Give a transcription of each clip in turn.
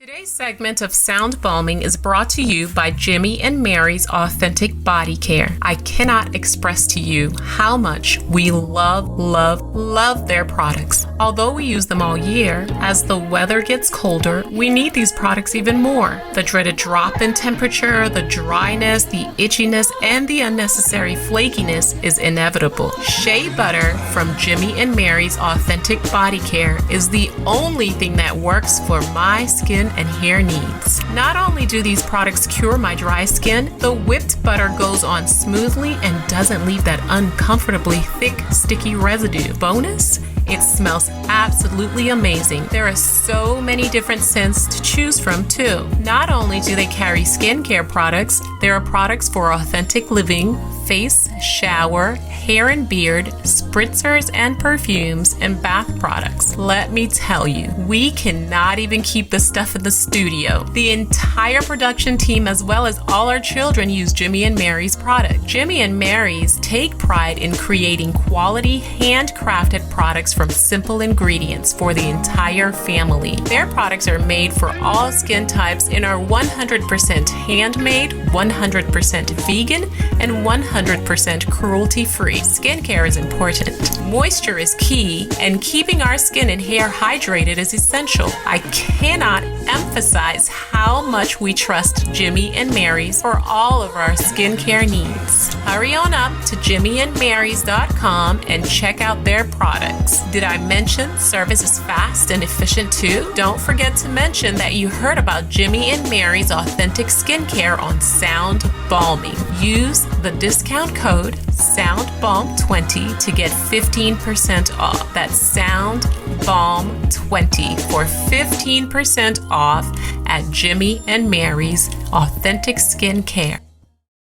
Today's segment of SoundBalming is brought to you by Jimmy and Mary's Authentic Body Care. I cannot express to you how much we love their products. Although we use them all year, as the weather gets colder, we need these products even more. The dreaded drop in temperature, the dryness, the itchiness, and the unnecessary flakiness is inevitable. Shea butter from Jimmy and Mary's Authentic Body Care is the only thing that works for my skin and hair needs. Not only do these products cure my dry skin, the whipped butter goes on smoothly and doesn't leave that uncomfortably thick, sticky residue. Bonus? It smells absolutely amazing. There are so many different scents to choose from too. Not only do they carry skincare products, there are products for authentic living, face, shower, hair and beard, spritzers and perfumes, and bath products. Let me tell you, we cannot even keep the stuff in the studio. The entire production team as well as all our children use Jimmy and Mary's product. Jimmy and Mary's take pride in creating quality, handcrafted products from simple ingredients for the entire family. Their products are made for all skin types and are 100% handmade, 100% vegan, and 100% cruelty-free. Skincare is important. Moisture is key, and keeping our skin and hair hydrated is essential. I cannot emphasize how much we trust Jimmy and Mary's for all of our skincare needs. Hurry on up to jimmyandmarys.com and check out their products. Did I mention service is fast and efficient too? Don't forget to mention that you heard about Jimmy and Mary's Authentic Skincare on SoundBalming. Use the discount code SoundBalm20 to get 15% off. That's SoundBalm20 for 15% off at Jimmy and Mary's Authentic Skincare.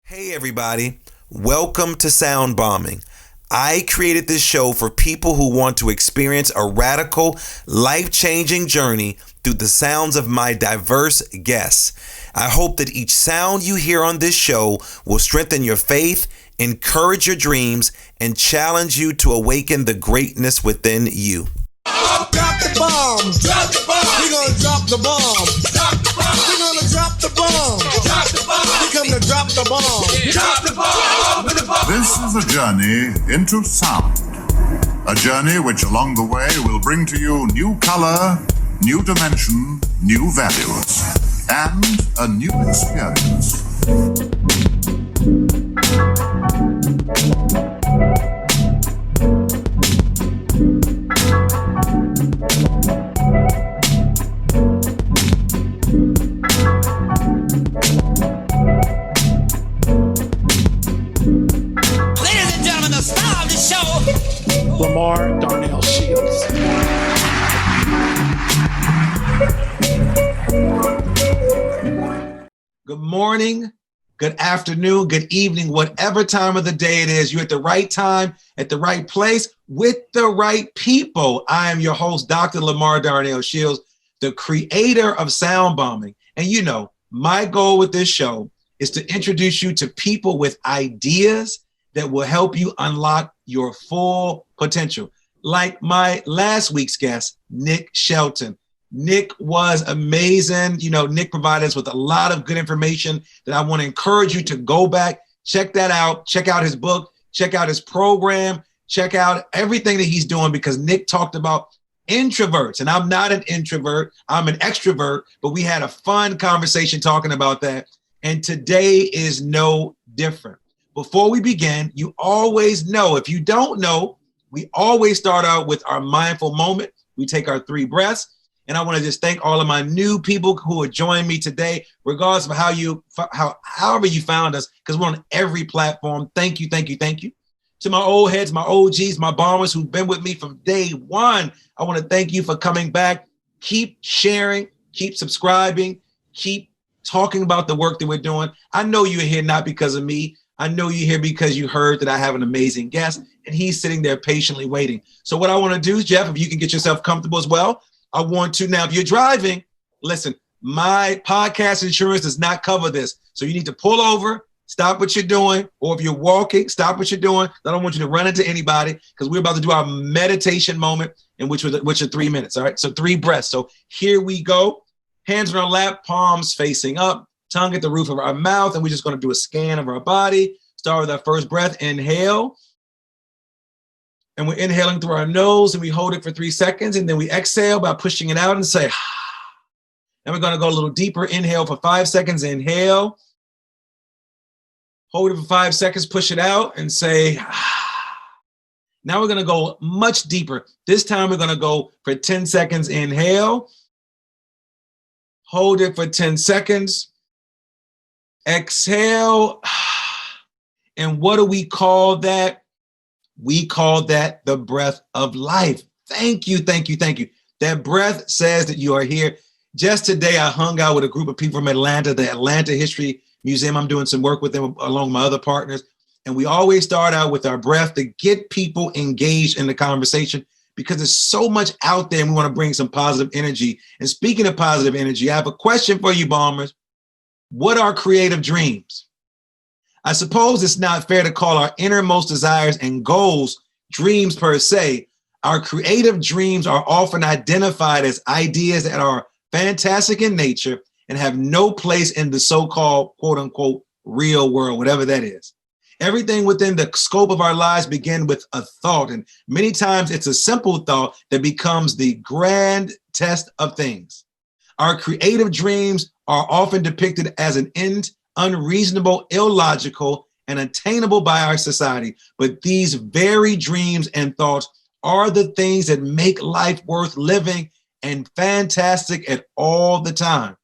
Hey everybody, welcome to SoundBalming. I created this show for people who want to experience a radical, life-changing journey through the sounds of my diverse guests. I hope that each sound you hear on this show will strengthen your faith, encourage your dreams, and challenge you to awaken the greatness within you. Drop the bombs. Drop the bomb. We're gonna drop the bomb. Drop the bomb. We're gonna drop the bomb. Drop the bomb. We come to drop the bomb. Drop the bomb. This is a journey into sound. A journey which along the way will bring to you new color, new dimension, new values, and a new experience. Lamar Darnell Shields. Good morning, good afternoon, good evening, whatever time of the day it is. You're at the right time, at the right place, with the right people. I am your host, Dr. Lamar Darnell Shields, the creator of SoundBalming. And you know, my goal with this show is to introduce you to people with ideas that will help you unlock your full potential. Like my last week's guest, Nick Shelton. Nick was amazing. You know, Nick provided us with a lot of good information that I want to encourage you to go back, check that out, check out his book, check out his program, check out everything that he's doing, because Nick talked about introverts. And I'm not an introvert, I'm an extrovert, but we had a fun conversation talking about that. And today is no different. Before we begin, you always know, if you don't know, we always start out with our mindful moment. We take our 3 breaths. And I want to just thank all of my new people who are joining me today, regardless of however you found us, because we're on every platform. Thank you, thank you, thank you. To my old heads, my OGs, my bombers who've been with me from day one, I want to thank you for coming back. Keep sharing, keep subscribing, keep talking about the work that we're doing. I know you're here not because of me. I know you're here because you heard that I have an amazing guest, and he's sitting there patiently waiting. So what I want to do, Jeff, if you can get yourself comfortable as well, I want to, now, if you're driving, listen, my podcast insurance does not cover this. So you need to pull over, stop what you're doing, or if you're walking, stop what you're doing. I don't want you to run into anybody, because we're about to do our meditation moment, in which are 3 minutes, all right? So 3 breaths. So here we go. Hands on our lap, palms facing up, tongue at the roof of our mouth, and we're just going to do a scan of our body. Start with our first breath. Inhale. And we're inhaling through our nose, and we hold it for 3 seconds, and then we exhale by pushing it out and say, and we're going to go a little deeper. Inhale for 5 seconds. Inhale. Hold it for 5 seconds, push it out, and say, Now we're going to go much deeper. This time we're going to go for 10 seconds. Inhale. Hold it for 10 seconds. Exhale. And what do we call that? We call that the breath of life. Thank you, thank you, thank you. That breath says that you are here. Just today, I hung out with a group of people from Atlanta, the Atlanta History Museum. I'm doing some work with them along with my other partners. And we always start out with our breath to get people engaged in the conversation because there's so much out there and we want to bring some positive energy. And speaking of positive energy, I have a question for you, Balmers. What are creative dreams? I suppose it's not fair to call our innermost desires and goals dreams per se. Our creative dreams are often identified as ideas that are fantastic in nature and have no place in the so-called quote unquote real world, whatever that is. Everything within the scope of our lives begin with a thought. And many times it's a simple thought that becomes the grand test of things. Our creative dreams are often depicted as an end, unreasonable, illogical, and attainable by our society. But these very dreams and thoughts are the things that make life worth living and fantastic at all the time.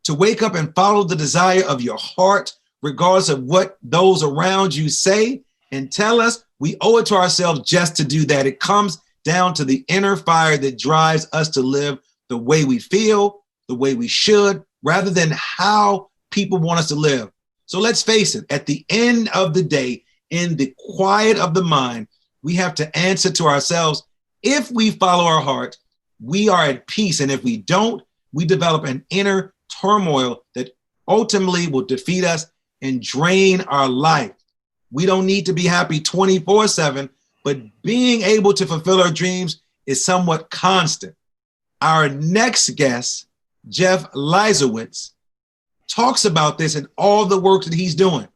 To wake up and follow the desire of your heart, regardless of what those around you say and tell us, we owe it to ourselves just to do that. It comes down to the inner fire that drives us to live the way we feel, the way we should, rather than how people want us to live. So let's face it, at the end of the day, in the quiet of the mind, we have to answer to ourselves, if we follow our heart, we are at peace. And if we don't, we develop an inner turmoil that ultimately will defeat us and drain our life. We don't need to be happy 24/7, but being able to fulfill our dreams is somewhat constant. Our next guest, Jeff Leisawitz, talks about this and all the work that he's doing.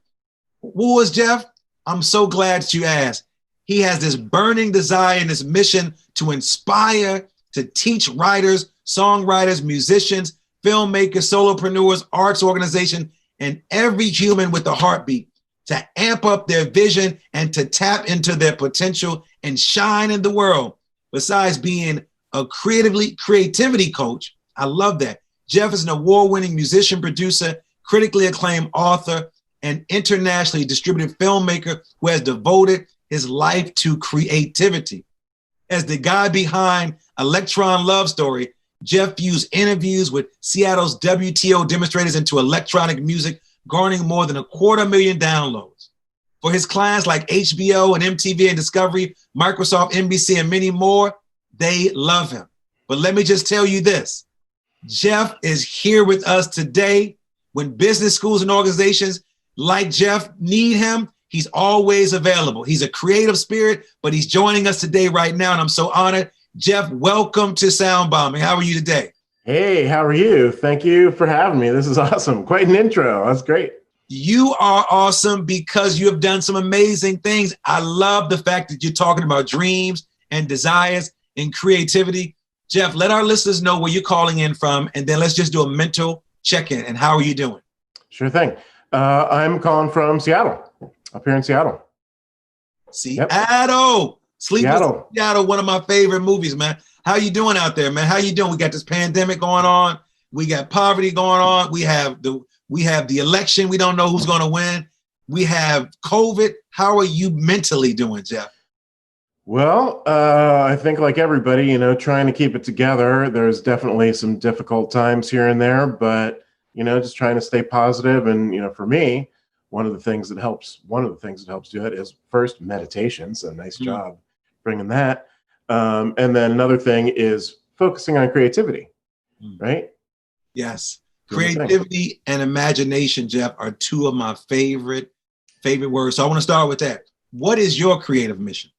Who is Jeff? I'm so glad that you asked. He has this burning desire and this mission to inspire, to teach writers, songwriters, musicians, filmmakers, solopreneurs, arts organizations, and every human with a heartbeat to amp up their vision and to tap into their potential and shine in the world. Besides being a creativity coach, I love that. Jeff is an award-winning musician, producer, critically acclaimed author, and internationally distributed filmmaker who has devoted his life to creativity. As the guy behind Electron Love Story, Jeff fused interviews with Seattle's WTO demonstrators into electronic music, garnering more than 250,000 downloads. For his clients like HBO and MTV and Discovery, Microsoft, NBC, and many more, they love him. But let me just tell you this. Jeff is here with us today. When business schools and organizations like Jeff need him, he's always available. He's a creative spirit, but he's joining us today right now, and I'm so honored. Jeff, welcome to SoundBalming. How are you today? Hey, how are you? Thank you for having me. This is awesome. Quite an intro. That's great. You are awesome because you have done some amazing things. I love the fact that you're talking about dreams and desires and creativity. Jeff, let our listeners know where you're calling in from, and then let's just do a mental check-in. And how are you doing? Sure thing. I'm calling from Seattle, up here in Seattle. Seattle. Yep. Seattle, one of my favorite movies, man. How you doing out there, man? How you doing? We got this pandemic going on. We got poverty going on. We have the election. We don't know who's going to win. We have COVID. How are you mentally doing, Jeff? Well, I think like everybody, trying to keep it together. There's definitely some difficult times here and there, but, just trying to stay positive. And, for me, one of the things that helps do it is first meditation. So nice job bringing that. And then another thing is focusing on creativity, right? Yes. Creativity and imagination, Jeff, are two of my favorite words. So I want to start with that. What is your creative mission?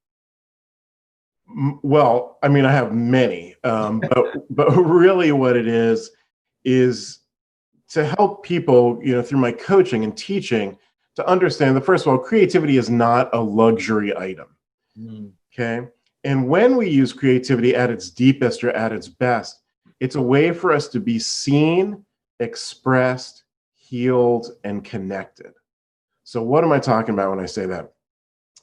Well, I mean, I have many, but really what it is is to help people, through my coaching and teaching, to understand that, first of all, creativity is not a luxury item. Okay. And when we use creativity at its deepest or at its best, it's a way for us to be seen, expressed, healed, and connected. So what am I talking about when I say that?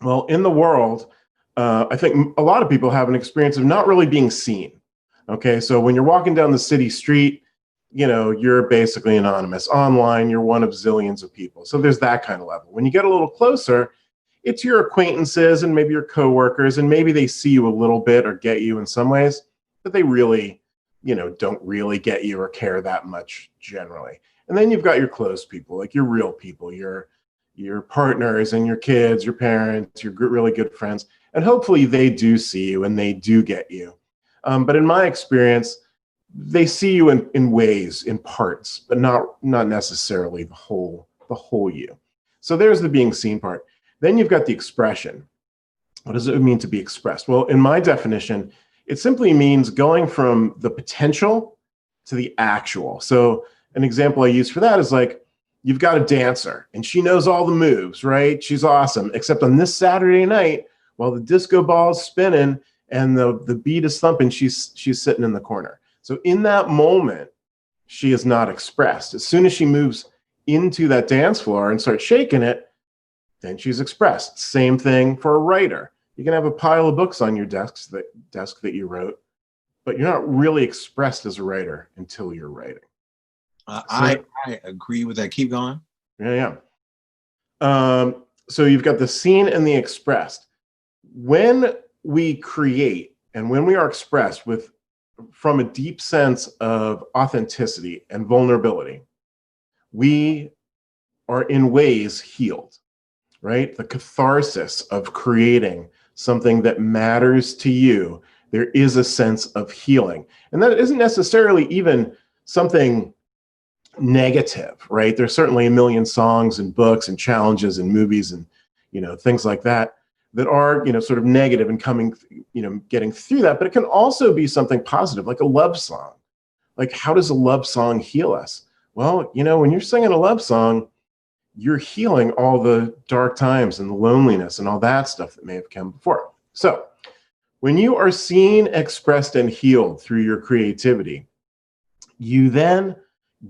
Well, in the world, I think a lot of people have an experience of not really being seen. Okay. So when you're walking down the city street, you're basically anonymous. Online, you're one of zillions of people. So there's that kind of level. When you get a little closer, it's your acquaintances and maybe your coworkers, and maybe they see you a little bit or get you in some ways, but they really, don't really get you or care that much generally. And then you've got your close people, like your real people, your partners and your kids, your parents, your really good friends. And hopefully they do see you and they do get you. But in my experience, they see you in ways, in parts, but not necessarily the whole you. So there's the being seen part. Then you've got the expression. What does it mean to be expressed? Well, in my definition, it simply means going from the potential to the actual. So an example I use for that is like, you've got a dancer and she knows all the moves, right? She's awesome. Except on this Saturday night, while the disco ball is spinning and the beat is thumping, she's sitting in the corner. So in that moment, she is not expressed. As soon as she moves into that dance floor and starts shaking it, then she's expressed. Same thing for a writer. You can have a pile of books on your desk that you wrote, but you're not really expressed as a writer until you're writing. I agree with that. Keep going. Yeah. So you've got the seen and the expressed. When we create and when we are expressed from a deep sense of authenticity and vulnerability, we are in ways healed, right? The catharsis of creating something that matters to you, there is a sense of healing. And that isn't necessarily even something negative, right? There's certainly a million songs and books and challenges and movies and, things like that are, sort of negative and coming, getting through that. But it can also be something positive, like a love song. Like, how does a love song heal us? Well, when you're singing a love song, you're healing all the dark times and the loneliness and all that stuff that may have come before. So when you are seen, expressed, and healed through your creativity, you then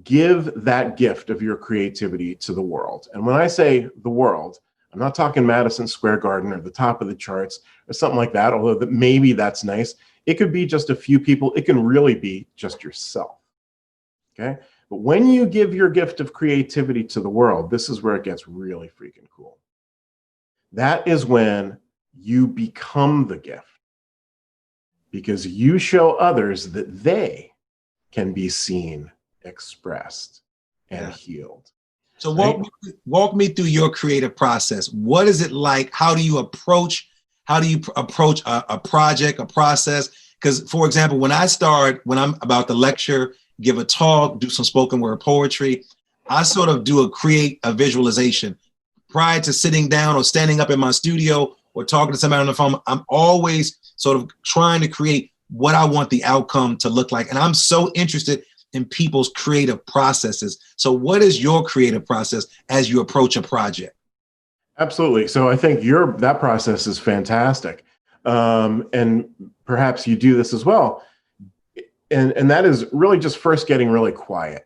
give that gift of your creativity to the world. And when I say the world, I'm not talking Madison Square Garden or the top of the charts or something like that, although maybe that's nice. It could be just a few people. It can really be just yourself. Okay? But when you give your gift of creativity to the world, this is where it gets really freaking cool. That is when you become the gift, because you show others that they can be seen, expressed, and healed. So right? walk me through your creative process. What is it like? How do you approach a project, a process? Because, for example, when I'm about to lecture, give a talk, do some spoken word poetry, I sort of create a visualization. Prior to sitting down or standing up in my studio or talking to somebody on the phone, I'm always sort of trying to create what I want the outcome to look like. And I'm so interested in people's creative processes. So what is your creative process as you approach a project? Absolutely. So I think that process is fantastic. And perhaps you do this as well. And that is really just first getting really quiet,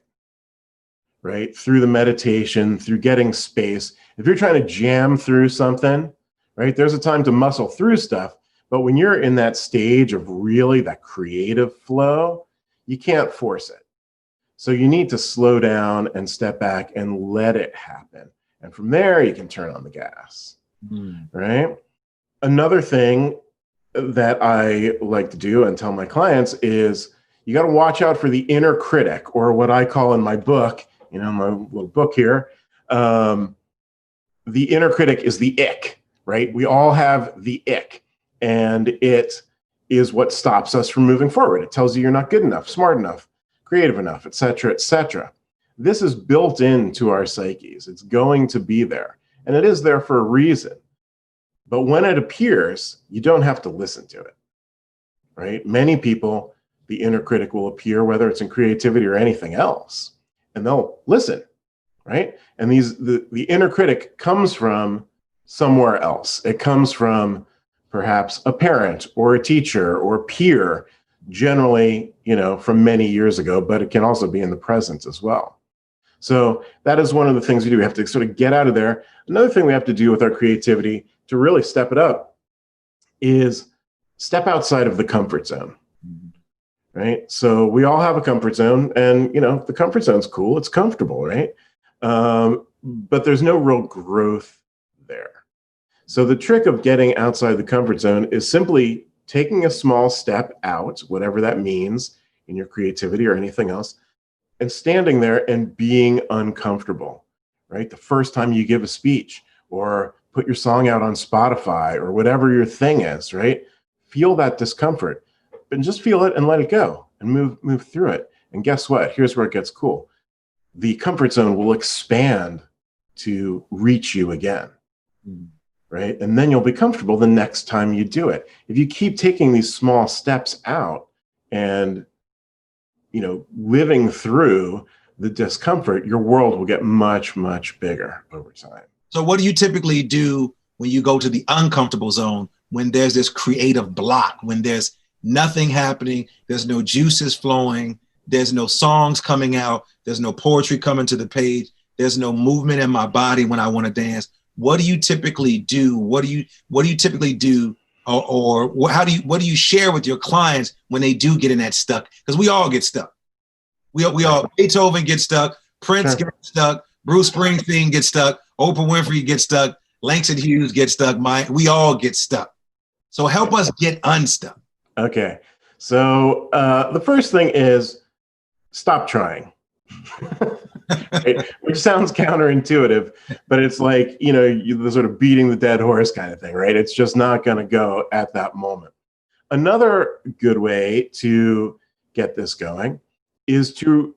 right? Through the meditation, through getting space. If you're trying to jam through something, right, there's a time to muscle through stuff. But when you're in that stage of really that creative flow, you can't force it. So you need to slow down and step back and let it happen. And from there, you can turn on the gas, right? Another thing that I like to do and tell my clients is you got to watch out for the inner critic, or what I call in my book, my little book here, the inner critic is the ick, right? We all have the ick, and it is what stops us from moving forward. It tells you you're not good enough, smart enough, creative enough, et cetera, et cetera. This is built into our psyches. It's going to be there, and it is there for a reason. But when it appears, you don't have to listen to it, right? Many people the inner critic will appear, whether it's in creativity or anything else, and they'll listen, right? And the inner critic comes from somewhere else. It comes from perhaps a parent or a teacher or a peer, generally, from many years ago, but it can also be in the present as well. So that is one of the things we do. We have to sort of get out of there. Another thing we have to do with our creativity to really step it up is step outside of the comfort zone, right? So we all have a comfort zone, and, the comfort zone's cool. It's comfortable, right? But there's no real growth there. So the trick of getting outside the comfort zone is simply taking a small step out, whatever that means in your creativity or anything else, and standing there and being uncomfortable, right? The first time you give a speech or put your song out on Spotify or whatever your thing is, right? Feel that discomfort, and just feel it and let it go and move through it. And guess what? Here's where it gets cool. The comfort zone will expand to reach you again. Right? And then you'll be comfortable the next time you do it. If you keep taking these small steps out and, living through the discomfort, your world will get much, much bigger over time. So what do you typically do when you go to the uncomfortable zone, when there's this creative block, when there's nothing happening, there's no juices flowing, there's no songs coming out, there's no poetry coming to the page, there's no movement in my body when I want to dance? What do you typically do? What do you typically do, or what do you share with your clients when they do get in that stuck? Because we all get stuck. We all Beethoven gets stuck, Prince gets stuck, Bruce Springsteen gets stuck, Oprah Winfrey gets stuck, Langston Hughes gets stuck. We all get stuck. So help us get unstuck. Okay. So the first thing is stop trying. Right? Which sounds counterintuitive, but it's like, the sort of beating the dead horse kind of thing, right? It's just not going to go at that moment. Another good way to get this going is to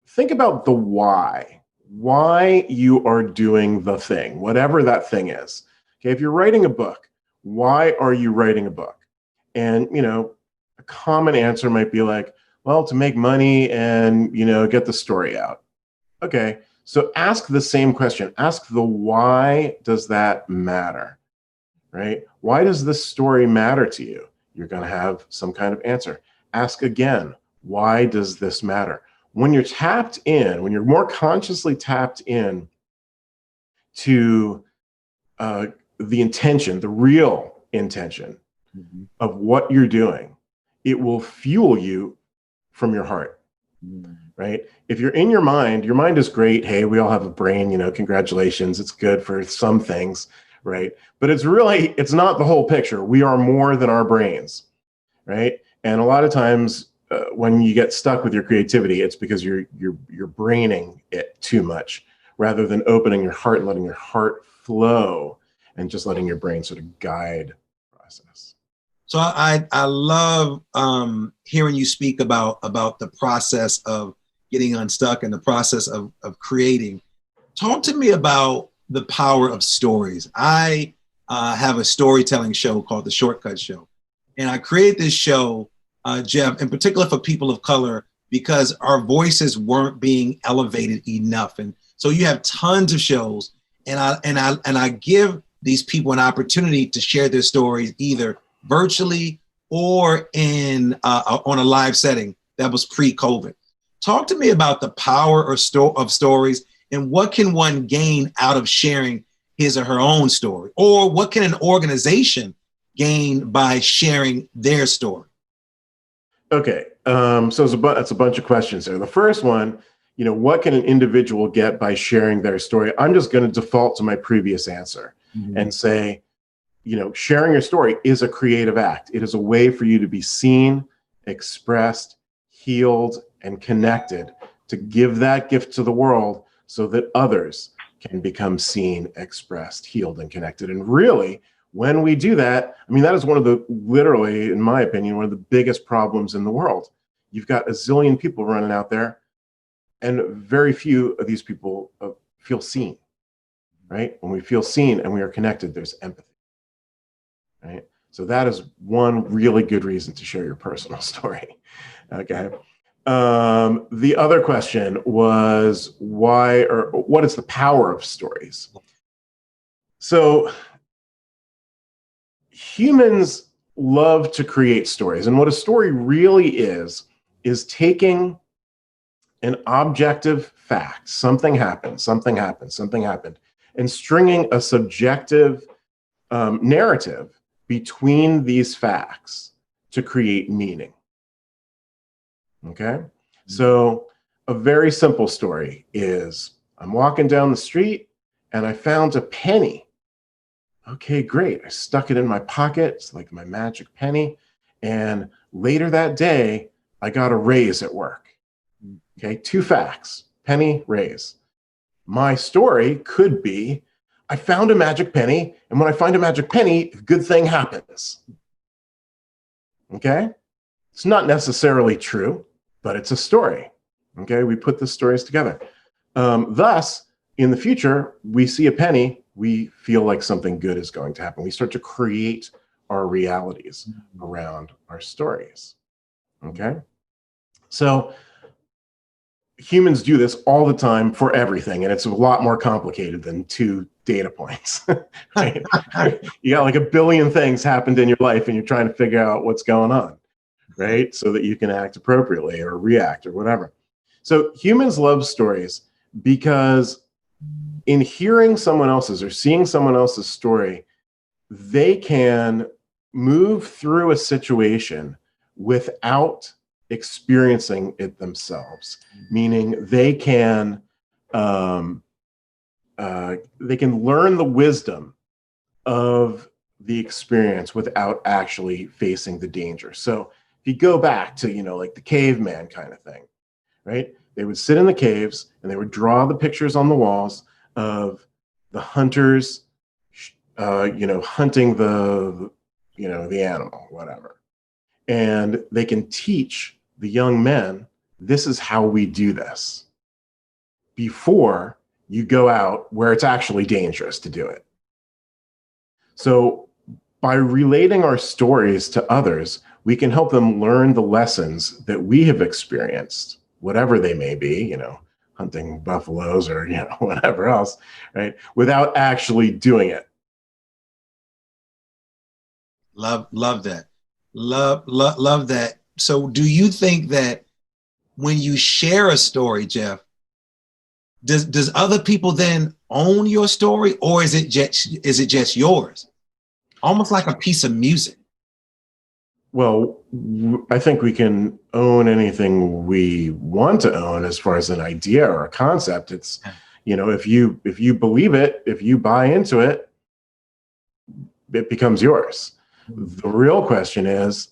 think about the why you are doing the thing, whatever that thing is. Okay, if you're writing a book, why are you writing a book? And, a common answer might be like, well, to make money and, get the story out. Okay, so ask the same question. Ask the why does that matter, right? Why does this story matter to you? You're going to have some kind of answer. Ask again, why does this matter? When you're tapped in, when you're more consciously tapped in to the intention, the real intention of what you're doing, it will fuel you from your heart. Right? If you're in your mind is great. Hey, we all have a brain, congratulations. It's good for some things, right? But it's not the whole picture. We are more than our brains, right? And a lot of times when you get stuck with your creativity, it's because you're braining it too much rather than opening your heart and letting your heart flow and just letting your brain sort of guide the process. So I love hearing you speak about the process of getting unstuck and the process of creating. Talk to me about the power of stories. I have a storytelling show called The Shortcut Show. And I created this show, Jeff, in particular for people of color, because our voices weren't being elevated enough. And so you have tons of shows, and I give these people an opportunity to share their stories either virtually or on a live setting that was pre-COVID. Talk to me about the power of stories, and what can one gain out of sharing his or her own story, or what can an organization gain by sharing their story? Okay, so that's a bunch of questions there. The first one, what can an individual get by sharing their story? I'm just going to default to my previous answer and say, sharing your story is a creative act. It is a way for you to be seen, expressed, healed, and connected, to give that gift to the world so that others can become seen, expressed, healed, and connected. And really, when we do that, that is one of the, literally, in my opinion, one of the biggest problems in the world. You've got a zillion people running out there, and very few of these people feel seen, right? When we feel seen and we are connected, there's empathy, right? So that is one really good reason to share your personal story. Okay. The other question was why, or what is the power of stories? So humans love to create stories. And what a story really is taking an objective fact, something happened, and stringing a subjective narrative between these facts to create meaning. Okay? So a very simple story is I'm walking down the street and I found a penny. Okay, great. I stuck it in my pocket. It's like my magic penny. And later that day, I got a raise at work. Okay, 2 facts, penny, raise. My story could be, I found a magic penny, and when I find a magic penny, a good thing happens. Okay? It's not necessarily true, but it's a story. Okay, we put the stories together. Thus, in the future, we see a penny, we feel like something good is going to happen. We start to create our realities around our stories. Okay? So humans do this all the time for everything, and it's a lot more complicated than 2 data points. Right? You got like a billion things happened in your life, and you're trying to figure out what's going on, right? So that you can act appropriately or react or whatever. So humans love stories because in hearing someone else's or seeing someone else's story, they can move through a situation without experiencing it themselves, meaning they can learn the wisdom of the experience without actually facing the danger. So if you go back to, like the caveman kind of thing, right? They would sit in the caves and they would draw the pictures on the walls of the hunters, hunting the animal, whatever. And they can teach the young men, this is how we do this before you go out where it's actually dangerous to do it. So by relating our stories to others, we can help them learn the lessons that we have experienced, whatever they may be, hunting buffaloes or, whatever else, right? Without actually doing it. Love that. Love that. So do you think that when you share a story, Jeff, does other people then own your story, or is it just yours? Almost like a piece of music. Well, I think we can own anything we want to own as far as an idea or a concept. It's, if you believe it, if you buy into it, it becomes yours. The real question is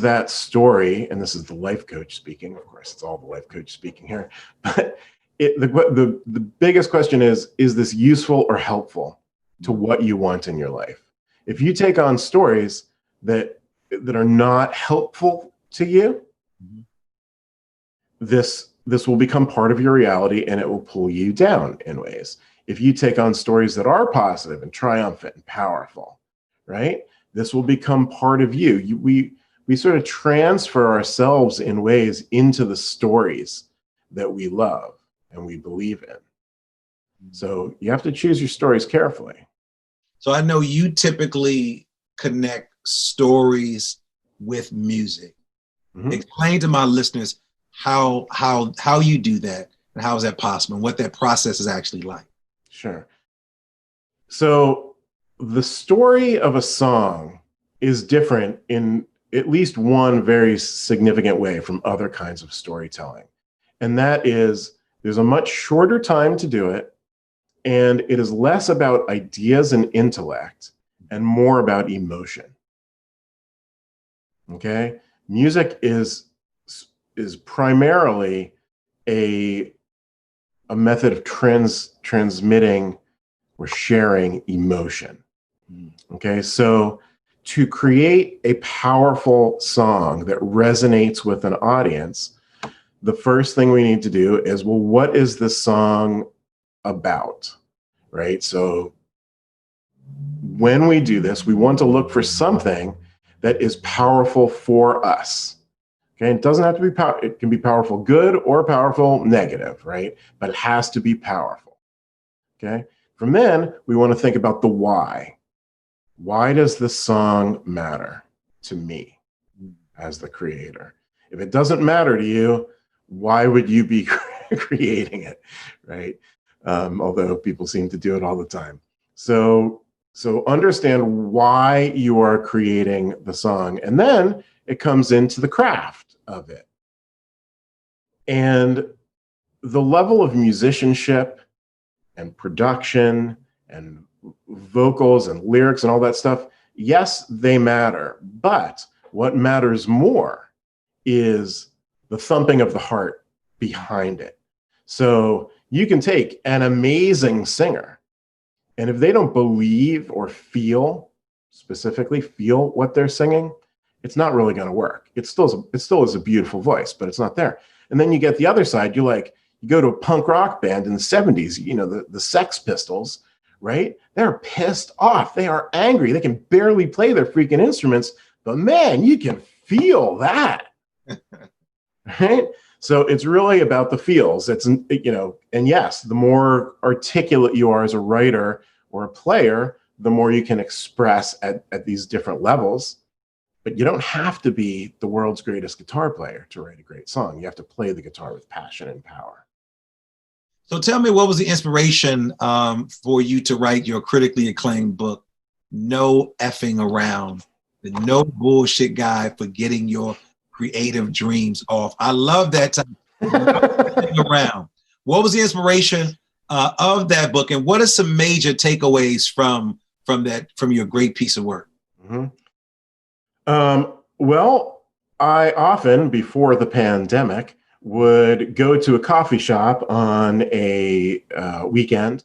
that story, and this is the life coach speaking, of course, it's all the life coach speaking here, but the biggest question is this useful or helpful to what you want in your life? If you take on stories that are not helpful to you, this will become part of your reality and it will pull you down in ways. If you take on stories that are positive and triumphant and powerful, right? This will become part of you. We sort of transfer ourselves in ways into the stories that we love and we believe in. So you have to choose your stories carefully. So I know you typically connect stories with music. Mm-hmm. Explain to my listeners how you do that and how is that possible and what that process is actually like. Sure. So the story of a song is different in at least one very significant way from other kinds of storytelling. And that is there's a much shorter time to do it, and it is less about ideas and intellect and more about emotion. Okay? Music is primarily a method of transmitting or sharing emotion. Okay? So to create a powerful song that resonates with an audience, the first thing we need to do is, well, what is this song about, right? So when we do this, we want to look for something that is powerful for us. Okay, it doesn't have to be it can be powerful good or powerful negative, right? But it has to be powerful. Okay. From then, we want to think about the why. Why does this song matter to me as the creator? If it doesn't matter to you, why would you be creating it, right? Although people seem to do it all the time. So understand why you are creating the song, and then it comes into the craft of it. And the level of musicianship and production and vocals and lyrics and all that stuff, yes, they matter. But what matters more is the thumping of the heart behind it. So you can take an amazing singer, and if they don't believe or specifically feel what they're singing, it's not really going to work. It still is a beautiful voice, but it's not there. And then you get the other side. You go to a punk rock band in the 70s, the Sex Pistols, right? They're pissed off. They are angry. They can barely play their freaking instruments, but man, you can feel that, right? So it's really about the feels. It's, and yes, the more articulate you are as a writer or a player, the more you can express at these different levels. But you don't have to be the world's greatest guitar player to write a great song. You have to play the guitar with passion and power. So tell me, what was the inspiration for you to write your critically acclaimed book, No Effing Around, the No Bullshit Guide for Getting Your Creative Dreams Off? I love that title. Around. What was the inspiration of that book, and what are some major takeaways from your great piece of work? Mm-hmm. Well, I often, before the pandemic, would go to a coffee shop on a weekend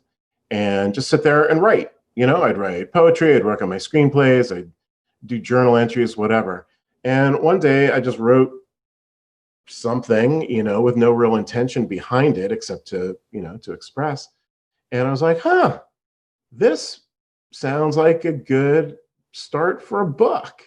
and just sit there and write. I'd write poetry, I'd work on my screenplays, I'd do journal entries, whatever. And one day I just wrote something, with no real intention behind it except to express. And I was like, this sounds like a good start for a book.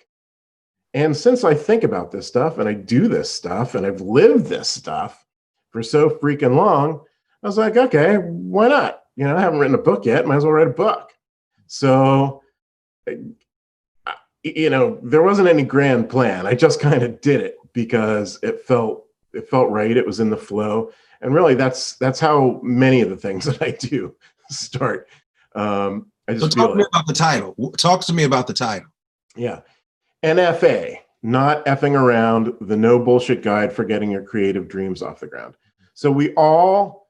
And since I think about this stuff and I do this stuff and I've lived this stuff for so freaking long, I was like, okay, why not? I haven't written a book yet. Might as well write a book. So, there wasn't any grand plan. I just kind of did it because it felt right. It was in the flow. And really that's how many of the things that I do start. I just talk to me about the title. Talk to me about the title. Yeah. NFA, not effing around, the No Bullshit Guide for Getting Your Creative Dreams Off the Ground. So we all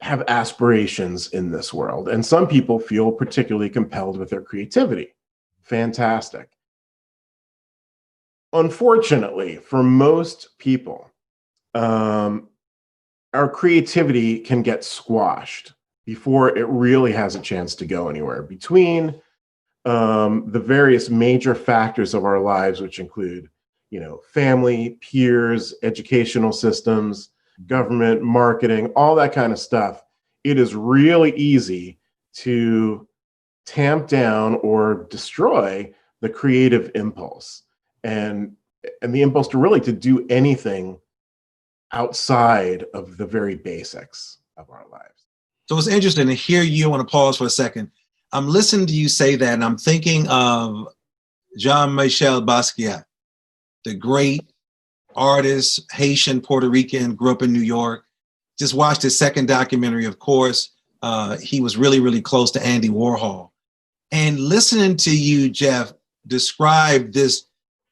have aspirations in this world, and some people feel particularly compelled with their creativity. Fantastic. Unfortunately, for most people, our creativity can get squashed before it really has a chance to go anywhere. Between the various major factors of our lives, which include, family, peers, educational systems, government, marketing, all that kind of stuff, it is really easy to tamp down or destroy the creative impulse and the impulse to do anything outside of the very basics of our lives. So it's interesting to hear you. I want to pause for a second. I'm listening to you say that, and I'm thinking of Jean-Michel Basquiat, the great artist, Haitian, Puerto Rican, grew up in New York. Just watched his second documentary, of course. He was really, really close to Andy Warhol. And listening to you, Jeff, describe this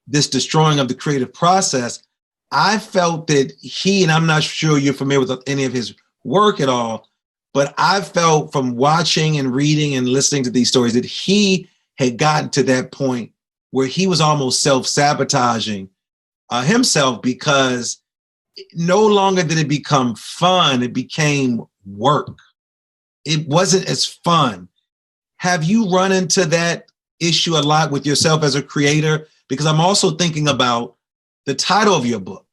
destroying of the creative process, I felt that and I'm not sure you're familiar with any of his work at all, but I felt from watching and reading and listening to these stories that he had gotten to that point where he was almost self-sabotaging himself, because no longer did it become fun, it became work. It wasn't as fun. Have you run into that issue a lot with yourself as a creator? Because I'm also thinking about the title of your book,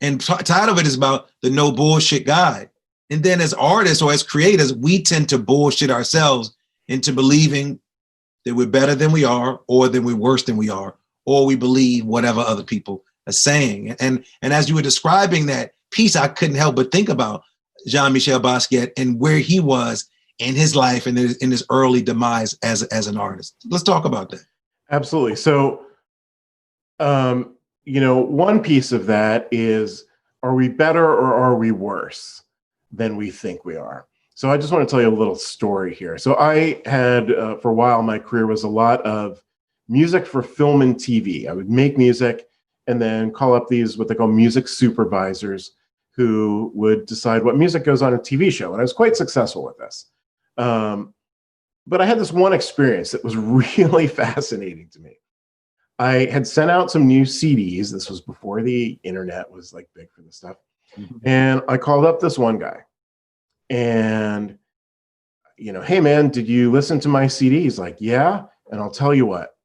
and title of it is about the No Bullshit Guide. And then as artists or as creators, we tend to bullshit ourselves into believing that we're better than we are, or that we're worse than we are, or we believe whatever other people a saying. And as you were describing that piece, I couldn't help but think about Jean-Michel Basquiat and where he was in his life and in his early demise as an artist. Let's talk about that. Absolutely. So, one piece of that is, are we better or are we worse than we think we are? So I just want to tell you a little story here. So I had, for a while, my career was a lot of music for film and TV. I would make music and then call up these, what they call music supervisors, who would decide what music goes on a TV show. And I was quite successful with this. But I had this one experience that was really fascinating to me. I had sent out some new CDs. This was before the internet was like big for this stuff. Mm-hmm. And I called up this one guy and, hey man, did you listen to my CD? He's like, yeah. And I'll tell you what,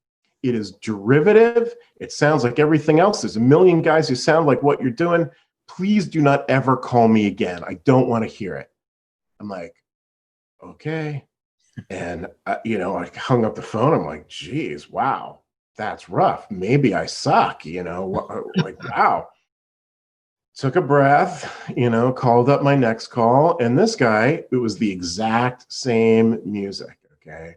it is derivative. It sounds like everything else. There's a million guys who sound like what you're doing. Please do not ever call me again. I don't want to hear it. I'm like, okay. And, I hung up the phone. I'm like, geez, wow, that's rough. Maybe I suck, like, wow. Took a breath, called up my next call. And this guy, it was the exact same music, okay?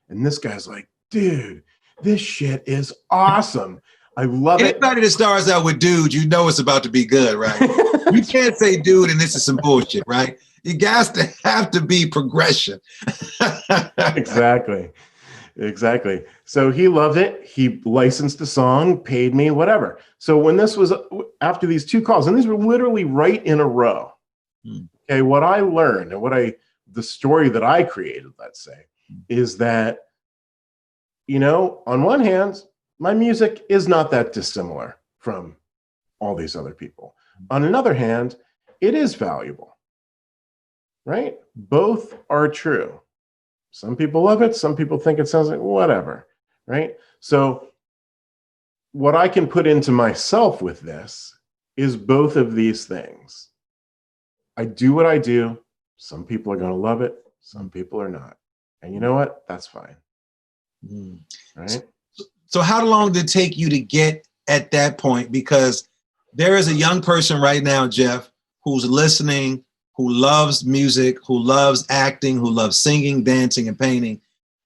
And this guy's like, dude, this shit is awesome. I love it. Anybody that starts out with dude, you know it's about to be good, right? You can't say dude and this is some bullshit, right? You guys have to be progression. Exactly. So he loved it. He licensed the song, paid me, whatever. So when this was after these two calls, and these were literally right in a row. Okay, what I learned and the story that I created, let's say, is that, on one hand, my music is not that dissimilar from all these other people. On another hand, it is valuable, right? Both are true. Some people love it. Some people think it sounds like whatever, right? So what I can put into myself with this is both of these things. I do what I do. Some people are going to love it. Some people are not. And you know what? That's fine. Right? So how long did it take you to get at that point? Because there is a young person right now, Jeff, who's listening, who loves music, who loves acting, who loves singing, dancing, and painting,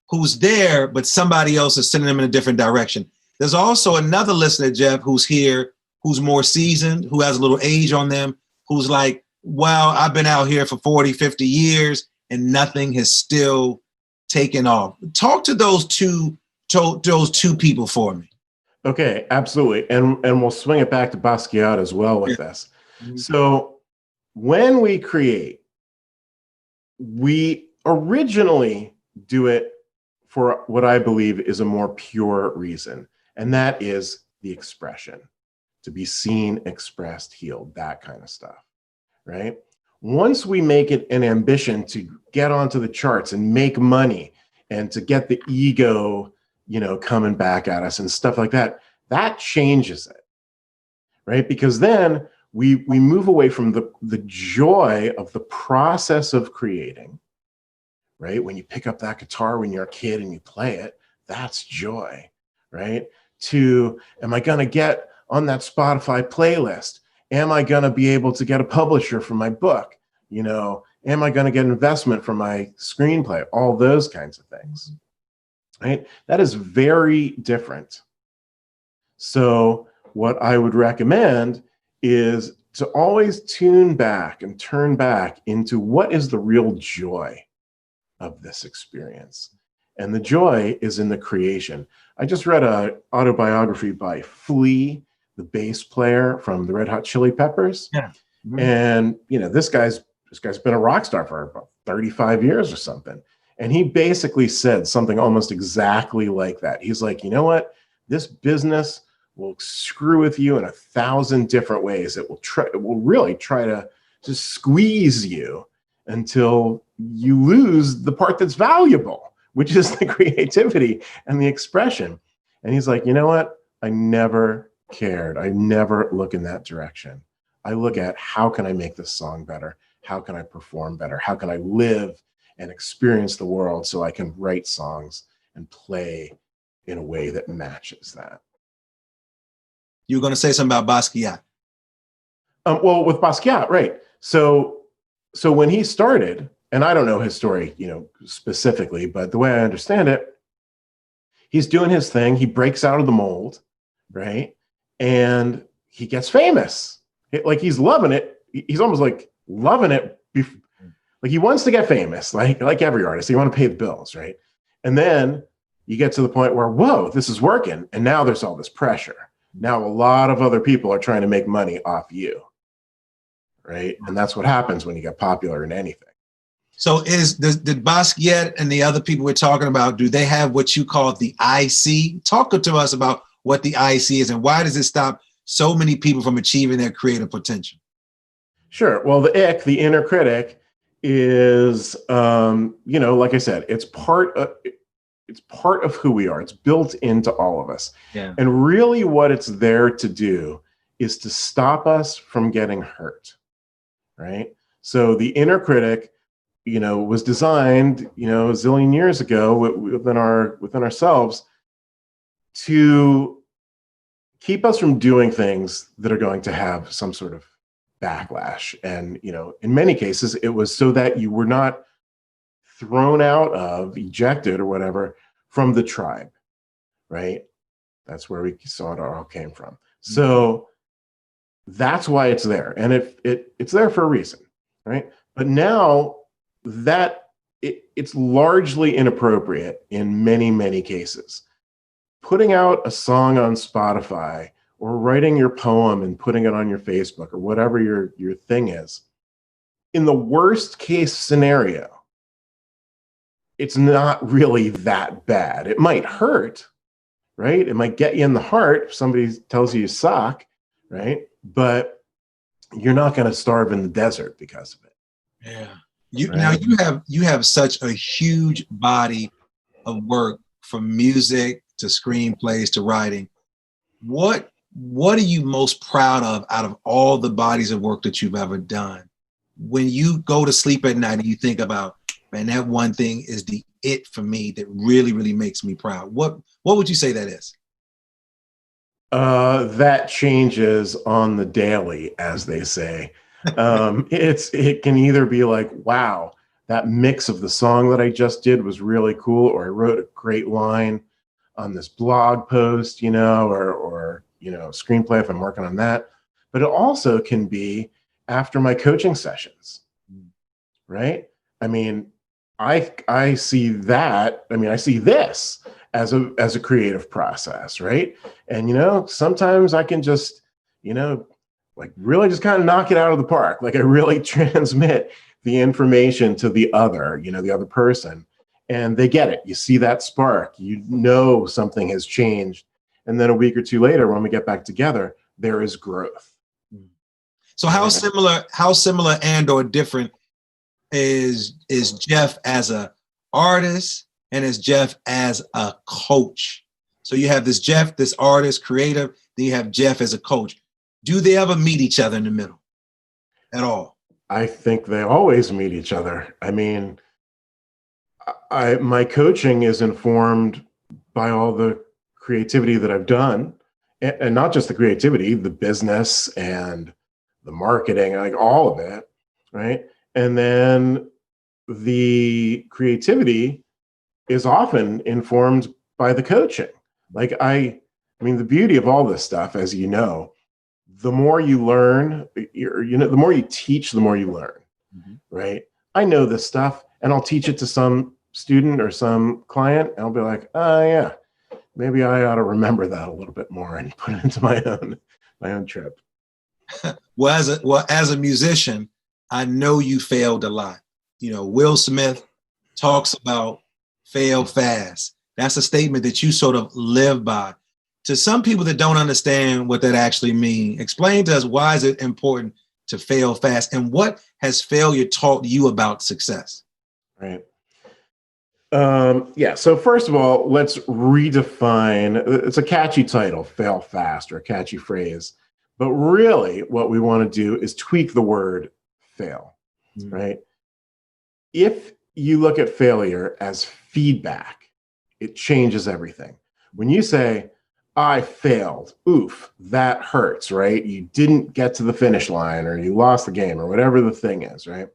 who's there, but somebody else is sending them in a different direction. There's also another listener, Jeff, who's here, who's more seasoned, who has a little age on them, who's like, well, I've been out here for 40, 50 years, and nothing has still taken off. Talk to those two people for me. Okay, absolutely. And we'll swing it back to Basquiat as well with this. Mm-hmm. So when we create, we originally do it for what I believe is a more pure reason, and that is the expression, to be seen, expressed, healed, that kind of stuff, right? Once we make it an ambition to get onto the charts and make money and to get the ego, coming back at us and stuff like that, that changes it, right? Because then we move away from the joy of the process of creating, right? When you pick up that guitar when you're a kid and you play it, that's joy, right? To, am I going to get on that Spotify playlist? Am I going to be able to get a publisher for my book? Am I going to get investment for my screenplay? All those kinds of things, right? That is very different. So what I would recommend is to always tune back and turn back into what is the real joy of this experience. And the joy is in the creation. I just read an autobiography by Flea, the bass player from the Red Hot Chili Peppers. Yeah. Mm-hmm. And, this guy's been a rock star for about 35 years or something. And he basically said something almost exactly like that. He's like, you know what? This business will screw with you in 1,000 different ways. It will really try to just squeeze you until you lose the part that's valuable, which is the creativity and the expression. And he's like, you know what? I never cared. I never look in that direction. I look at, how can I make this song better? How can I perform better? How can I live and experience the world so I can write songs and play in a way that matches that? You were going to say something about Basquiat. Well, with Basquiat, right. So when he started, and I don't know his story, specifically, but the way I understand it, he's doing his thing. He breaks out of the mold, right? And he gets famous. Like he's loving it. He's almost like loving it. Like he wants to get famous, like every artist. You want to pay the bills, right? And then you get to the point where, whoa, this is working. And now there's all this pressure. Now a lot of other people are trying to make money off you, right? And that's what happens when you get popular in anything. So did Basquiat and the other people we're talking about, do they have what you call the IC? Talk to us about what the IC is and why does it stop so many people from achieving their creative potential? Sure. Well, the ick, the inner critic, is, like I said, it's part of who we are. It's built into all of us. Yeah. And really what it's there to do is to stop us from getting hurt, right? So the inner critic, was designed, a zillion years ago within ourselves to keep us from doing things that are going to have some sort of backlash. And, in many cases, it was so that you were not thrown out of, ejected or whatever from the tribe, right? That's where we saw it all came from. So that's why it's there. And it's there for a reason, right? But now that it's largely inappropriate in many, many cases. Putting out a song on Spotify or writing your poem and putting it on your Facebook or whatever your thing is, in the worst case scenario, it's not really that bad. It might hurt, right? It might get you in the heart if somebody tells you suck, right? But you're not going to starve in the desert because of it. Yeah. Right. Now you have such a huge body of work, from music to screenplays to writing. What are you most proud of out of all the bodies of work that you've ever done? When you go to sleep at night and you think about, man, that one thing is the it for me that really, really makes me proud. What would you say that is? That changes on the daily, as they say. It can either be like, wow, that mix of the song that I just did was really cool, or I wrote a great line on this blog post, or screenplay if I'm working on that. But it also can be after my coaching sessions, right? I mean, I see that. I mean, I see this as a creative process, right? And sometimes I can just, like really just kind of knock it out of the park. Like I really transmit the information to the other, the other person, and they get it. You see that spark, something has changed. And then a week or two later, when we get back together, there is growth. So how similar and or different is Jeff as a artist and is Jeff as a coach? So you have this Jeff, this artist, creative, then you have Jeff as a coach. Do they ever meet each other in the middle at all? I think they always meet each other. I mean, my coaching is informed by all the creativity that I've done, and not just the creativity, the business and the marketing, like all of it, right? And then the creativity is often informed by the coaching. Like I mean, the beauty of all this stuff, as you know, the more you learn, the more you teach, the more you learn, right? I know this stuff and I'll teach it to some student or some client and I'll be like, oh yeah, maybe I ought to remember that a little bit more and put it into my own trip. Well, as a musician, I know you failed a lot. Will Smith talks about fail fast. That's a statement that you sort of live by. To some people that don't understand what that actually means, explain to us, why is it important to fail fast, and what has failure taught you about success? Right. So first of all, let's redefine. It's a catchy title, fail fast, or a catchy phrase. But really what we want to do is tweak the word fail, right? If you look at failure as feedback, it changes everything. When you say, I failed. Oof, that hurts, right? You didn't get to the finish line, or you lost the game, or whatever the thing is, right?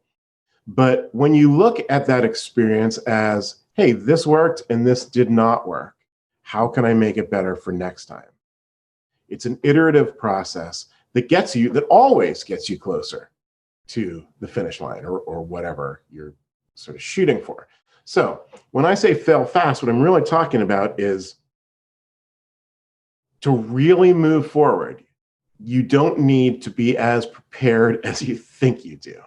But when you look at that experience as, hey, this worked and this did not work, how can I make it better for next time? It's an iterative process that always gets you closer to the finish line, or whatever you're sort of shooting for. So when I say fail fast, what I'm really talking about is to really move forward. You don't need to be as prepared as you think you do,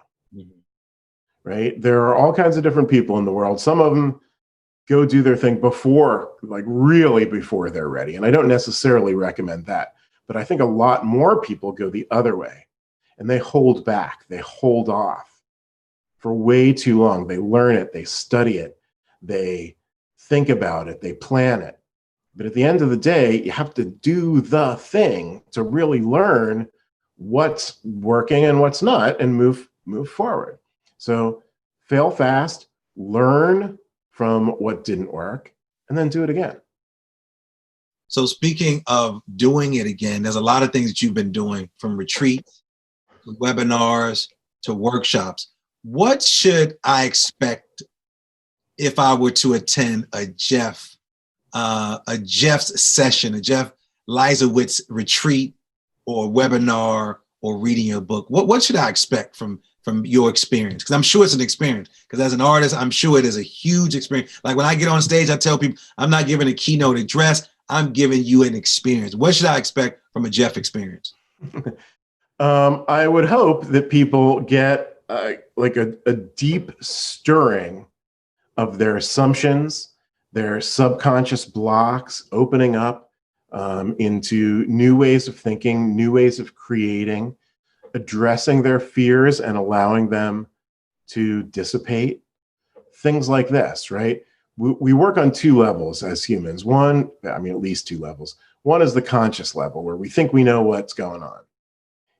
right? There are all kinds of different people in the world. Some of them go do their thing really before they're ready. And I don't necessarily recommend that, but I think a lot more people go the other way, and they hold back, they hold off for way too long. They learn it, they study it, they think about it, they plan it. But at the end of the day, you have to do the thing to really learn what's working and what's not, and move forward. So fail fast, learn from what didn't work, and then do it again. So speaking of doing it again, there's a lot of things that you've been doing, from retreats to webinars to workshops. What should I expect if I were to attend a Jeff's session, a Jeff Leisawitz retreat or webinar or reading your book? What should I expect from your experience? Because I'm sure it's an experience. Because as an artist, I'm sure it is a huge experience. Like when I get on stage, I tell people I'm not giving a keynote address. I'm giving you an experience. What should I expect from a Jeff experience? I would hope that people get a deep stirring of their assumptions, their subconscious blocks, opening up into new ways of thinking, new ways of creating, addressing their fears and allowing them to dissipate. Things like this, right? We work on two levels as humans. One, at least two levels. One is the conscious level, where we think we know what's going on.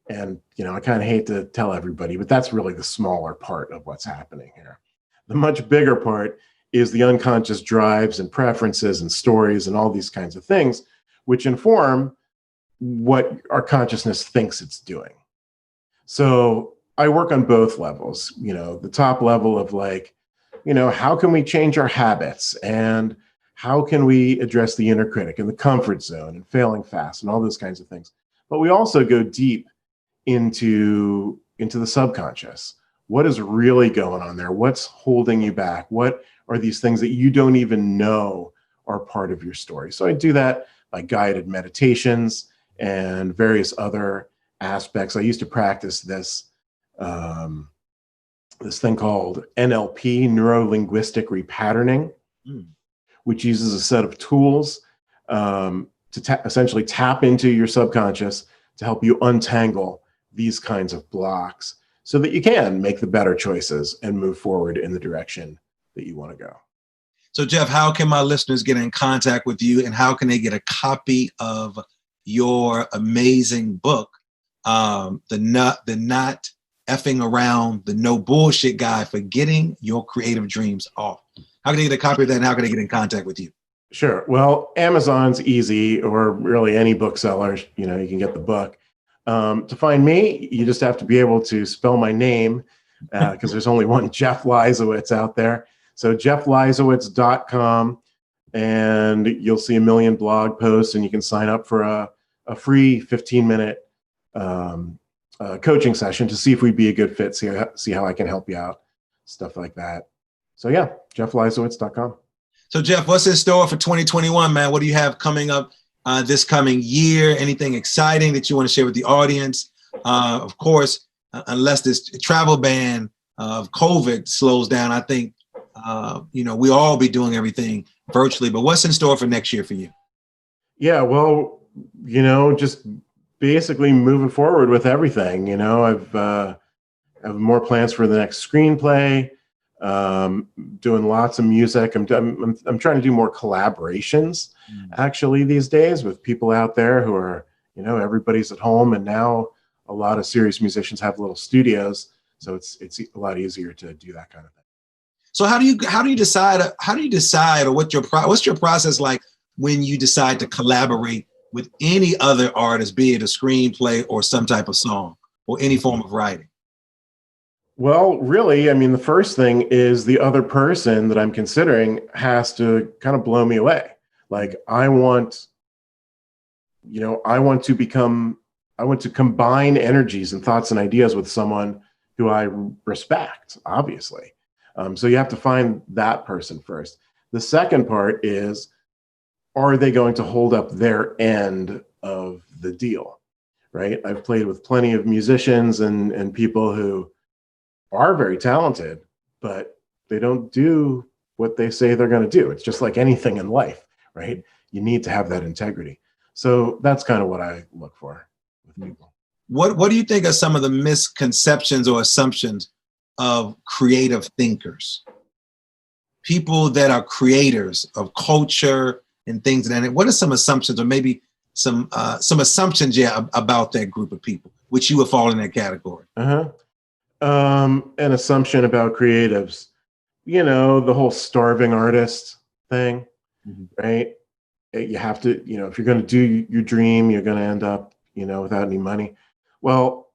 And, I kind of hate to tell everybody, but that's really the smaller part of what's happening here. The much bigger part is the unconscious drives and preferences and stories and all these kinds of things, which inform what our consciousness thinks it's doing. So I work on both levels, the top level of how can we change our habits, and how can we address the inner critic and the comfort zone and failing fast and all those kinds of things. But we also go deep into the subconscious. What is really going on there? What's holding you back? What are these things that you don't even know are part of your story? So I do that by guided meditations and various other aspects. I used to practice this thing called NLP, neuro-linguistic repatterning, which uses a set of tools to essentially tap into your subconscious to help you untangle these kinds of blocks so that you can make the better choices and move forward in the direction that you want to go. So Jeff, how can my listeners get in contact with you, and how can they get a copy of your amazing book, the not effing around, the no bullshit guide for getting your creative dreams off? How can they get a copy of that, and how can they get in contact with you? Sure. Well, Amazon's easy, or really any bookseller, you can get the book. To find me, you just have to be able to spell my name, because there's only one Jeff Leisawitz out there. So jeffleisawitz.com, and you'll see a million blog posts, and you can sign up for a free 15-minute coaching session to see if we'd be a good fit, see how I can help you out, stuff like that. So yeah, jeffleisawitz.com. So Jeff, what's in store for 2021, man? What do you have coming up this coming year? Anything exciting that you want to share with the audience? Of course, unless this travel ban of COVID slows down, I think, we'll all be doing everything virtually. But what's in store for next year for you? Yeah, well, just basically moving forward with everything. I've have more plans for the next screenplay. Doing lots of music. I'm trying to do more collaborations actually these days with people out there who are, everybody's at home, and now a lot of serious musicians have little studios, so it's a lot easier to do that kind of thing. So how do you decide, or what's your process like when you decide to collaborate with any other artist, be it a screenplay or some type of song or any form of writing? Well, really, I mean, the first thing is the other person that I'm considering has to kind of blow me away. Like I want to combine energies and thoughts and ideas with someone who I respect, obviously. So you have to find that person first. The second part is, are they going to hold up their end of the deal, right? I've played with plenty of musicians and people who are very talented, but they don't do what they say they're going to do. It's just like anything in life, right? You need to have that integrity. So that's kind of what I look for with people. What do you think are some of the misconceptions or assumptions of creative thinkers? People that are creators of culture and things of that. What are some assumptions, or maybe some assumptions, about that group of people, which you would fall in that category? An assumption about creatives, the whole starving artist thing, right? You have to, if you're going to do your dream, you're going to end up, without any money. Well,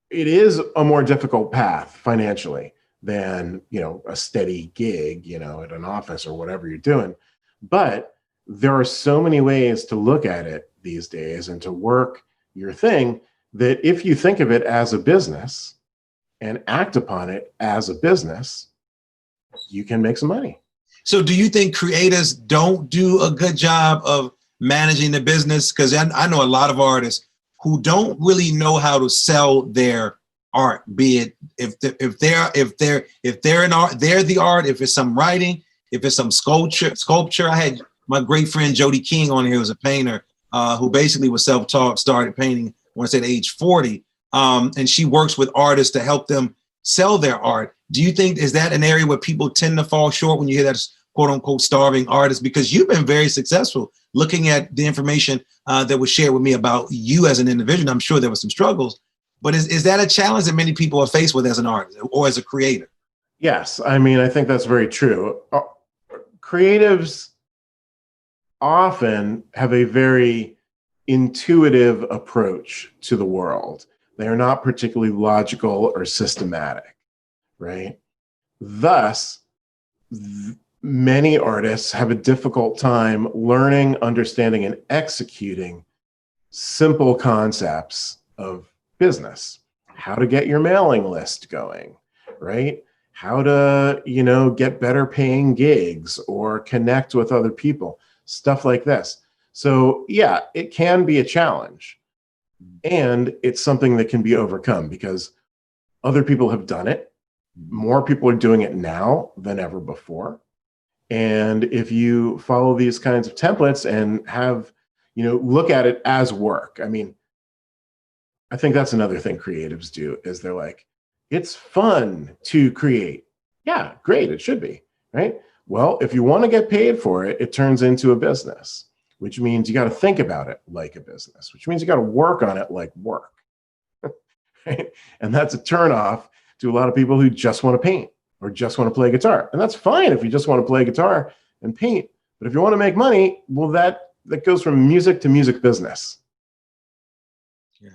it is a more difficult path financially than, a steady gig, at an office or whatever you're doing. But there are so many ways to look at it these days and to work your thing that if you think of it as a business and act upon it as a business, you can make some money. So do you think creators don't do a good job of managing the business? Because I know a lot of artists who don't really know how to sell their art, be it if they're an art, they're the art, if it's some writing, if it's some sculpture. I had my great friend Jody King on here, who's a painter, who basically was self-taught, started painting, I want to say at age 40. And she works with artists to help them sell their art. Do you think, is that an area where people tend to fall short when you hear that quote unquote starving artist? Because you've been very successful. Looking at the information that was shared with me about you as an individual, I'm sure there were some struggles, but is that a challenge that many people are faced with as an artist or as a creator? Yes. I mean, I think that's very true. Creatives often have a very intuitive approach to the world. They are not particularly logical or systematic, right? Thus, many artists have a difficult time learning, understanding, and executing simple concepts of business. How to get your mailing list going, right? How to, get better paying gigs or connect with other people, stuff like this. So yeah, it can be a challenge, and it's something that can be overcome because other people have done it. More people are doing it now than ever before. And if you follow these kinds of templates and have, look at it as work. I mean, I think that's another thing creatives do is they're like, it's fun to create. Yeah, great. It should be, right? Well, if you want to get paid for it, it turns into a business, which means you got to think about it like a business, which means you got to work on it like work. Right? And that's a turnoff to a lot of people who just want to paint or just want to play guitar. And that's fine if you just want to play guitar and paint. But if you want to make money, well, that goes from music to music business. Yeah.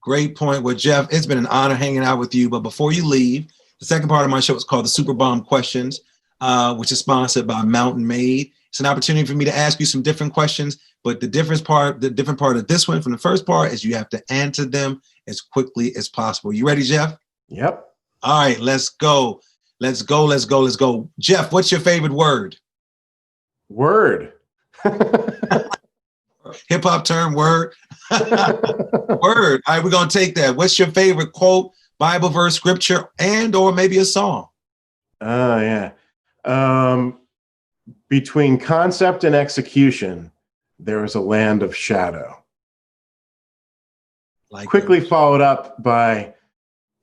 Great point. Well, Jeff, it's been an honor hanging out with you. But before you leave, the second part of my show is called the Super Bomb Questions, which is sponsored by Mountain Made. It's an opportunity for me to ask you some different questions, but the different part of this one from the first part is you have to answer them as quickly as possible. You ready, Jeff? Yep. All right, let's go. Let's go. Jeff, what's your favorite word? Word. Hip hop term, word. Word. All right, we're going to take that. What's your favorite quote, Bible verse, scripture, and or maybe a song? Oh, yeah. Between concept and execution, there is a land of shadow. Quickly followed up by,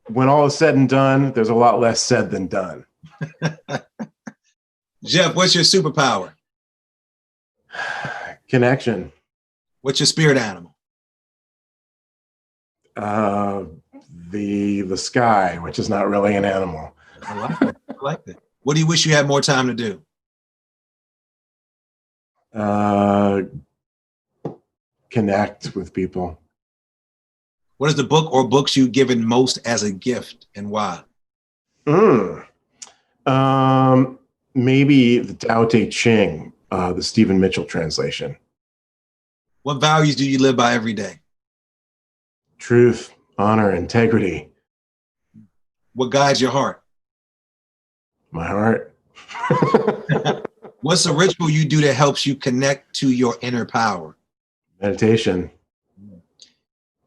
when all is said and done, there's a lot less said than done. Jeff, what's your superpower? Connection. What's your spirit animal? The sky, which is not really an animal. I like that. What do you wish you had more time to do? connect with people. What is the book or books you've given most as a gift, and why? Maybe the Tao Te Ching, the Stephen Mitchell translation. What values do you live by every day? Truth, honor, integrity. What guides your heart? My heart. What's a ritual you do that helps you connect to your inner power? Meditation.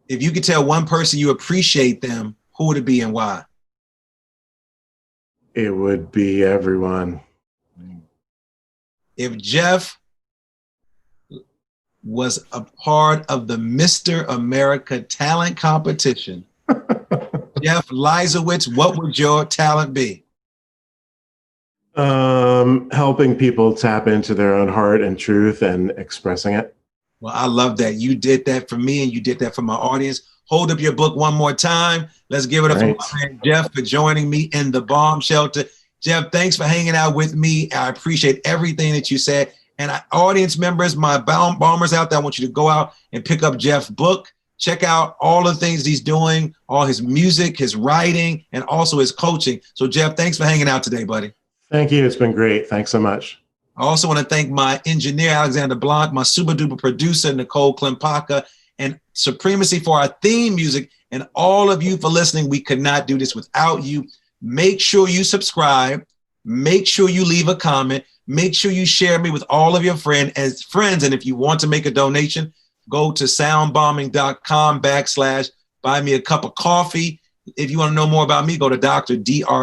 If you could tell one person you appreciate them, who would it be and why? It would be everyone. If Jeff was a part of the Mr. America talent competition, Jeff Leisawitz, what would your talent be? Helping people tap into their own heart and truth and expressing it. Well, I love that. You did that for me and you did that for my audience. Hold up your book one more time. Let's give it up for my man Jeff for joining me in the bomb shelter. Jeff, thanks for hanging out with me. I appreciate everything that you said. And audience members, my bombers out there, I want you to go out and pick up Jeff's book. Check out all the things he's doing, all his music, his writing, and also his coaching. So, Jeff, thanks for hanging out today, buddy. Thank you. It's been great. Thanks so much. I also want to thank my engineer, Alexander Blanc, my super duper producer, Nicole Klimpaka, and Supremacy for our theme music, and all of you for listening. We could not do this without you. Make sure you subscribe. Make sure you leave a comment. Make sure you share me with all of your friends. And if you want to make a donation, go to soundbalming.com/buy me a cup of coffee. If you want to know more about me, go to drlds.com.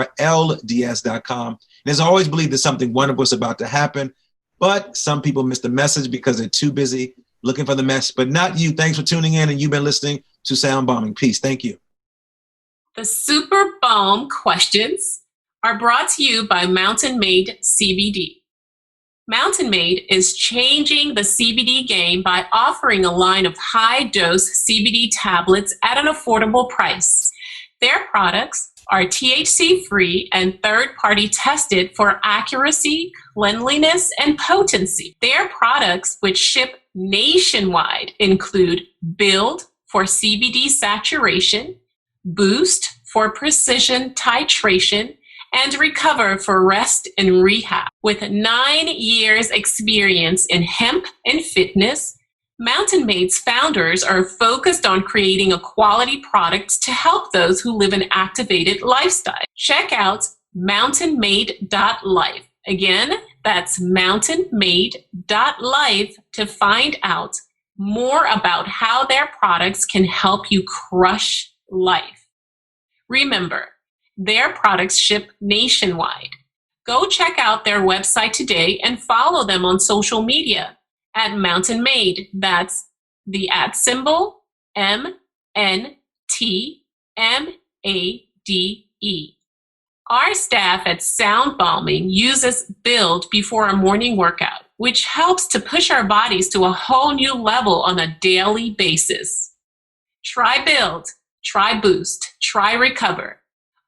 And as I always believe that something wonderful is about to happen, but some people miss the message because they're too busy looking for the message, but not you. Thanks for tuning in, and you've been listening to SoundBalming. Peace. Thank you. The Super Balm questions are brought to you by Mountain Made CBD. Mountain Made is changing the CBD game by offering a line of high-dose CBD tablets at an affordable price. Their products are THC-free and third-party tested for accuracy, cleanliness, and potency. Their products, which ship nationwide, include Build for CBD saturation, Boost for precision titration, and Recover for rest and rehab. With 9 years experience in hemp and fitness, Mountain Made's founders are focused on creating a quality product to help those who live an activated lifestyle. Check out mountainmade.life. Again, that's mountainmade.life to find out more about how their products can help you crush life. Remember, their products ship nationwide. Go check out their website today and follow them on social media at Mountain Made. That's the @MNTMADE. Our staff at SoundBalming uses Build before a morning workout, which helps to push our bodies to a whole new level on a daily basis. Try Build, try Boost, try Recover.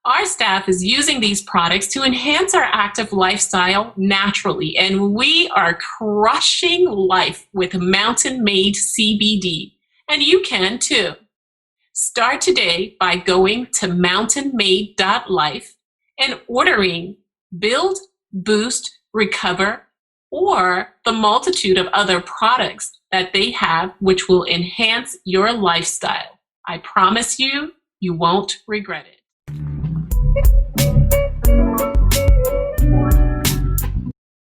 Our staff is using these products to enhance our active lifestyle naturally, and we are crushing life with Mountain Made CBD, and you can too. Start today by going to mountainmade.life and ordering Build, Boost, Recover, or the multitude of other products that they have which will enhance your lifestyle. I promise you, you won't regret it.